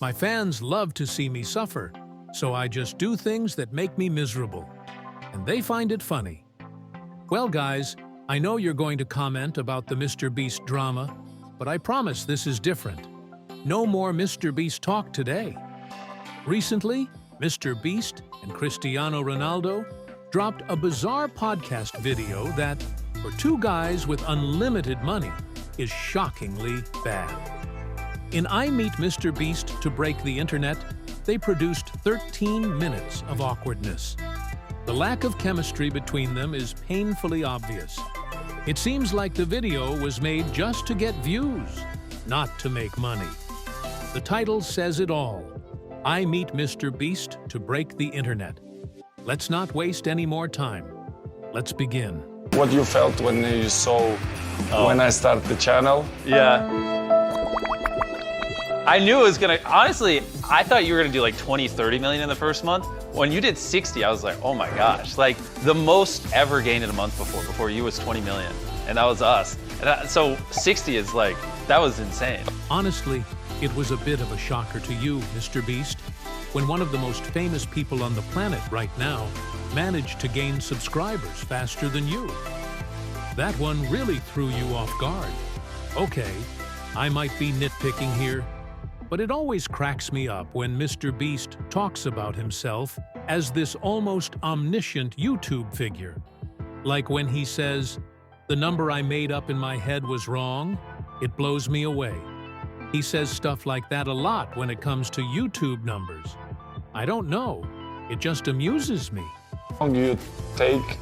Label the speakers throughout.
Speaker 1: My fans love to see me suffer, so I just do things that make me miserable. And they find it funny. Well, guys, I know you're going to comment about the MrBeast drama, but I promise this is different. No more MrBeast talk today. Recently, MrBeast and Cristiano Ronaldo dropped a bizarre podcast video that, for two guys with unlimited money, is shockingly bad. In I Meet MrBeast to Break the Internet, they produced 13 minutes of awkwardness. The lack of chemistry between them is painfully obvious. It seems like the video was made just to get views, not to make money. The title says it all. I Meet MrBeast to Break the Internet. Let's not waste any more time. Let's begin.
Speaker 2: What you felt when you saw when I started the channel?
Speaker 3: Yeah. I knew it was gonna, honestly, I thought you were gonna do like 20, 30 million in the first month. When you did 60, I was like, oh my gosh. Like the most ever gained in a month before you was 20 million. And that was us. And so 60 is like, that was insane.
Speaker 1: Honestly, it was a bit of a shocker to you, MrBeast, when one of the most famous people on the planet right now managed to gain subscribers faster than you. That one really threw you off guard. Okay, I might be nitpicking here, but it always cracks me up when MrBeast talks about himself as this almost omniscient YouTube figure. Like when he says, "The number I made up in my head was wrong," it blows me away. He says stuff like that a lot when it comes to YouTube numbers. I don't know, it just amuses me.
Speaker 2: How long do you take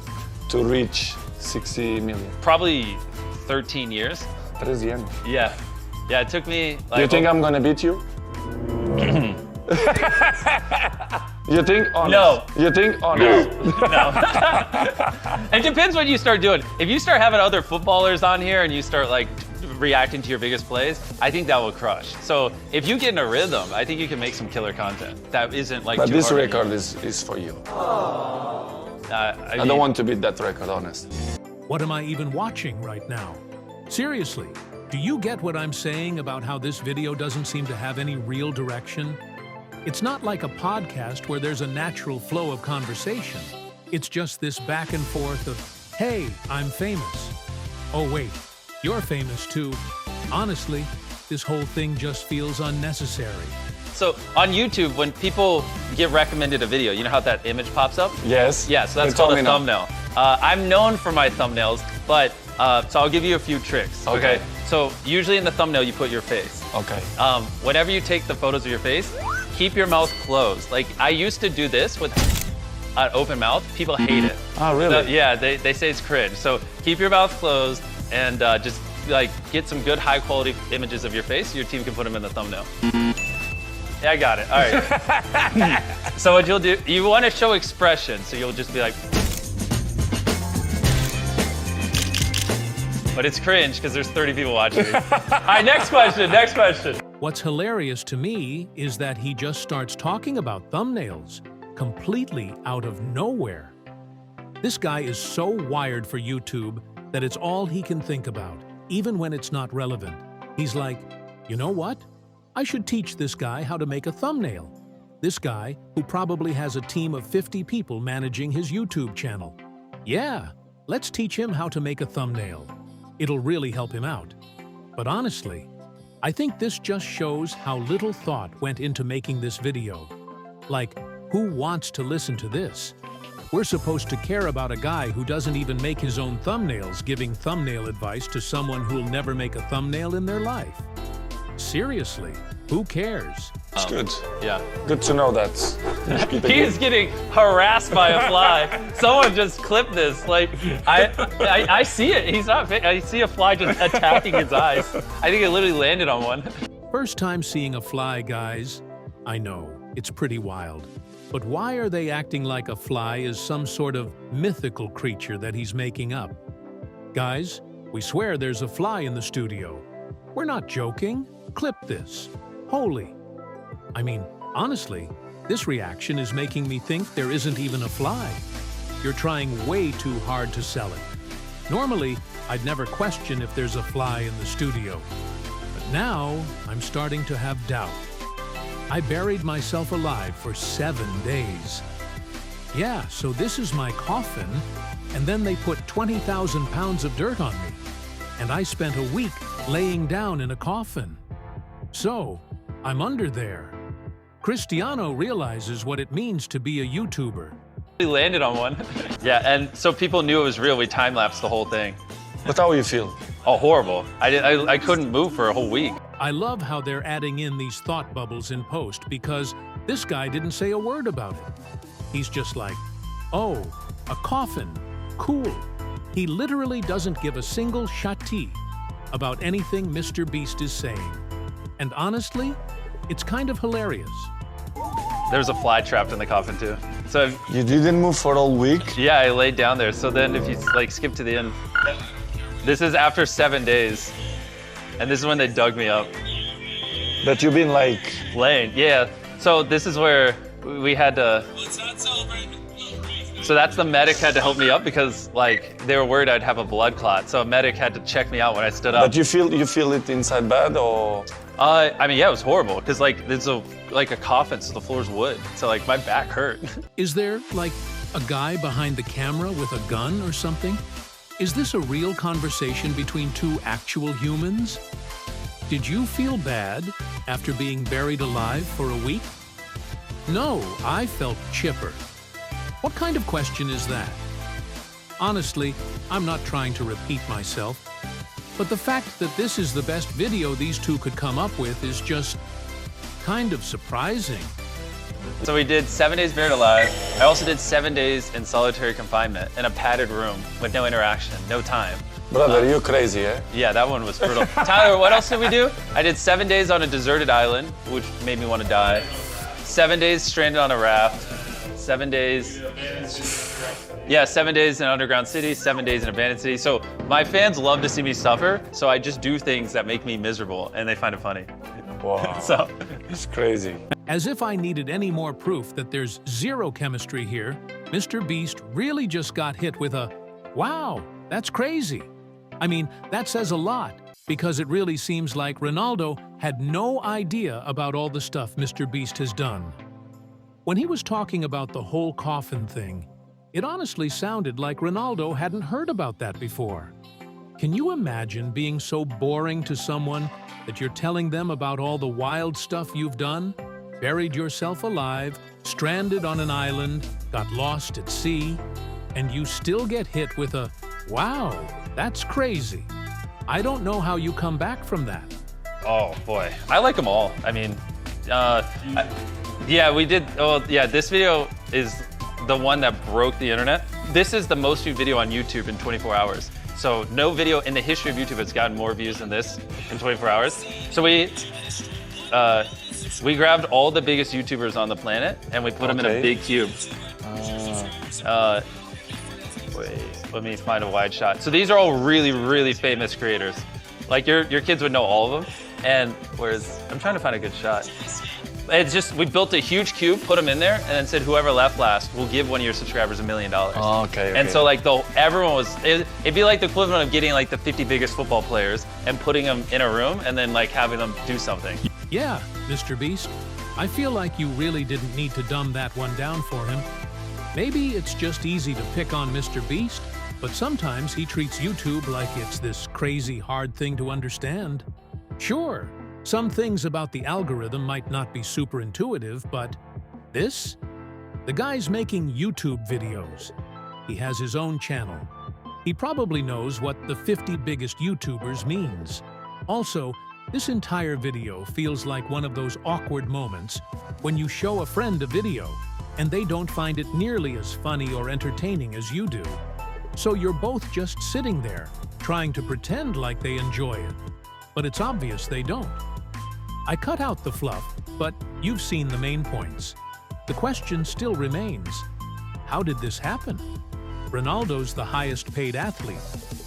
Speaker 2: to reach 60 million?
Speaker 3: Probably 13 years.
Speaker 2: 13.
Speaker 3: Yeah. Yeah, it took me like...
Speaker 2: Do you think I'm gonna beat you? You think honest?
Speaker 3: No.
Speaker 2: You think honest?
Speaker 3: No. It depends what you start doing. If you start having other footballers on here and you start like reacting to your biggest plays, I think that will crush. So if you get in a rhythm, I think you can make some killer content that isn't like
Speaker 2: But
Speaker 3: too
Speaker 2: this
Speaker 3: hard
Speaker 2: record is for you.
Speaker 3: I
Speaker 2: I don't want to beat that record, honest.
Speaker 1: What am I even watching right now? Seriously, do you get what I'm saying about how this video doesn't seem to have any real direction? It's not like a podcast where there's a natural flow of conversation. It's just this back and forth of, hey, I'm famous. Oh wait, you're famous too. Honestly, this whole thing just feels unnecessary.
Speaker 3: So on YouTube, when people get recommended a video, you know how that image pops up?
Speaker 2: Yes.
Speaker 3: Yeah, so that's called a thumbnail. I'm known for my thumbnails, but so I'll give you a few tricks.
Speaker 2: Okay.
Speaker 3: So usually in the thumbnail, you put your face.
Speaker 2: Okay.
Speaker 3: Whenever you take the photos of your face, keep your mouth closed. Like I used to do this with an open mouth. People hate it.
Speaker 2: Oh, really?
Speaker 3: So, yeah, they say it's cringe. So keep your mouth closed and just like get some good high quality images of your face. Your team can put them in the thumbnail. Yeah, I got it. All right. So what you'll do, you want to show expression. So you'll just be like, but it's cringe because there's 30 people watching me. All right, next question.
Speaker 1: What's hilarious to me is that he just starts talking about thumbnails, completely out of nowhere. This guy is so wired for YouTube that it's all he can think about, even when it's not relevant. He's like, you know what? I should teach this guy how to make a thumbnail. This guy, who probably has a team of 50 people managing his YouTube channel. Yeah, let's teach him how to make a thumbnail. It'll really help him out. But honestly, I think this just shows how little thought went into making this video. Like, who wants to listen to this? We're supposed to care about a guy who doesn't even make his own thumbnails giving thumbnail advice to someone who'll never make a thumbnail in their life. Seriously, who cares?
Speaker 2: It's good.
Speaker 3: Yeah.
Speaker 2: Good to know that.
Speaker 3: He's getting harassed by a fly. Someone just clipped this. Like, I see it. He's not. I see a fly just attacking his eyes. I think it literally landed on one.
Speaker 1: First time seeing a fly, guys. I know, it's pretty wild. But why are they acting like a fly is some sort of mythical creature that he's making up? Guys, we swear there's a fly in the studio. We're not joking. Clip this. Holy. I mean, honestly, this reaction is making me think there isn't even a fly. You're trying way too hard to sell it. Normally, I'd never question if there's a fly in the studio. But now, I'm starting to have doubt. I buried myself alive for 7 days. Yeah, so this is my coffin, and then they put 20,000 pounds of dirt on me, and I spent a week laying down in a coffin. So, I'm under there. Cristiano realizes what it means to be a YouTuber.
Speaker 3: We landed on one. Yeah, and so people knew it was real. We time-lapsed the whole thing.
Speaker 2: But how you feel?
Speaker 3: Oh, horrible. I couldn't move for a whole week.
Speaker 1: I love how they're adding in these thought bubbles in post because this guy didn't say a word about it. He's just like, oh, a coffin, cool. He literally doesn't give a single shati about anything MrBeast is saying. And honestly, it's kind of hilarious.
Speaker 3: There's a fly trapped in the coffin too. So
Speaker 2: You didn't move for a week?
Speaker 3: yeah, I laid down there. So then if you like skip to the end, this is after 7 days. And this is when they dug me up.
Speaker 2: But you've been like...
Speaker 3: Laying, yeah. So this is where we had to... So that's the medic had to help me up because like they were worried I'd have a blood clot. So a medic had to check me out when I stood up.
Speaker 2: But you feel it inside bad or...
Speaker 3: I mean, yeah, it was horrible because like there's a coffin, so the floor's wood. So like my back hurt.
Speaker 1: Is there, like, a guy behind the camera with a gun or something? Is this a real conversation between two actual humans? Did you feel bad after being buried alive for a week? No, I felt chipper. What kind of question is that? Honestly, I'm not trying to repeat myself, but the fact that this is the best video these two could come up with is just kind of surprising.
Speaker 3: So we did 7 days buried alive. I also did 7 days in solitary confinement in a padded room with no interaction, no time.
Speaker 2: Brother, you're crazy, eh?
Speaker 3: Yeah, that one was brutal. Tyler, what else did we do? I did 7 days on a deserted island, which made me want to die. 7 days stranded on a raft. 7 days. Yeah, 7 days in an underground city, 7 days in an abandoned city. So my fans love to see me suffer, so I just do things that make me miserable, and they find it funny.
Speaker 2: Wow,
Speaker 3: So
Speaker 2: it's crazy.
Speaker 1: As if I needed any more proof that there's zero chemistry here, MrBeast really just got hit with a, wow, that's crazy. I mean, that says a lot, because it really seems like Ronaldo had no idea about all the stuff MrBeast has done. When he was talking about the whole coffin thing, it honestly sounded like Ronaldo hadn't heard about that before. Can you imagine being so boring to someone that you're telling them about all the wild stuff you've done? Buried yourself alive, stranded on an island, got lost at sea, and you still get hit with a, wow, that's crazy. I don't know how you come back from that.
Speaker 3: oh boy, I like them all. I mean, yeah, we did. Oh yeah, this video is the one that broke the internet. This is the most viewed video on YouTube in 24 hours. So no video in the history of YouTube has gotten more views than this in 24 hours. So we grabbed all the biggest YouTubers on the planet and we put them in a big cube. Wait, let me find a wide shot. So these are all really, really famous creators. Like your kids would know all of them. And I'm trying to find a good shot. It's just, we built a huge cube, put them in there, and then said whoever left last will give one of your subscribers $1 million.
Speaker 2: Oh, okay.
Speaker 3: And so like everyone was, it'd be like the equivalent of getting like the 50 biggest football players and putting them in a room and then like having them do something.
Speaker 1: Yeah, MrBeast, I feel like you really didn't need to dumb that one down for him. Maybe it's just easy to pick on MrBeast, but sometimes he treats YouTube like it's this crazy hard thing to understand. Sure, some things about the algorithm might not be super intuitive, but this? The guy's making YouTube videos. He has his own channel. He probably knows what the 50 biggest YouTubers means. Also, this entire video feels like one of those awkward moments when you show a friend a video and they don't find it nearly as funny or entertaining as you do. So you're both just sitting there, trying to pretend like they enjoy it. But it's obvious they don't. I cut out the fluff, but you've seen the main points. The question still remains, how did this happen? Ronaldo's the highest paid athlete,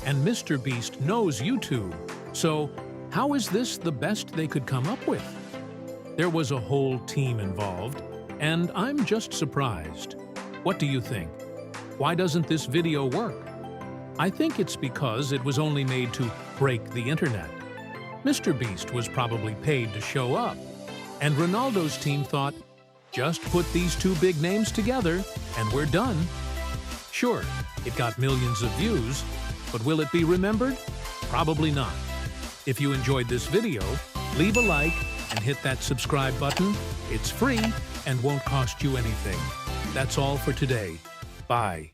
Speaker 1: and MrBeast knows YouTube. So how is this the best they could come up with? There was a whole team involved, and I'm just surprised. What do you think? Why doesn't this video work? I think it's because it was only made to break the internet. MrBeast was probably paid to show up. And Ronaldo's team thought, just put these two big names together and we're done. Sure, it got millions of views, but will it be remembered? Probably not. If you enjoyed this video, leave a like and hit that subscribe button. It's free and won't cost you anything. That's all for today. Bye.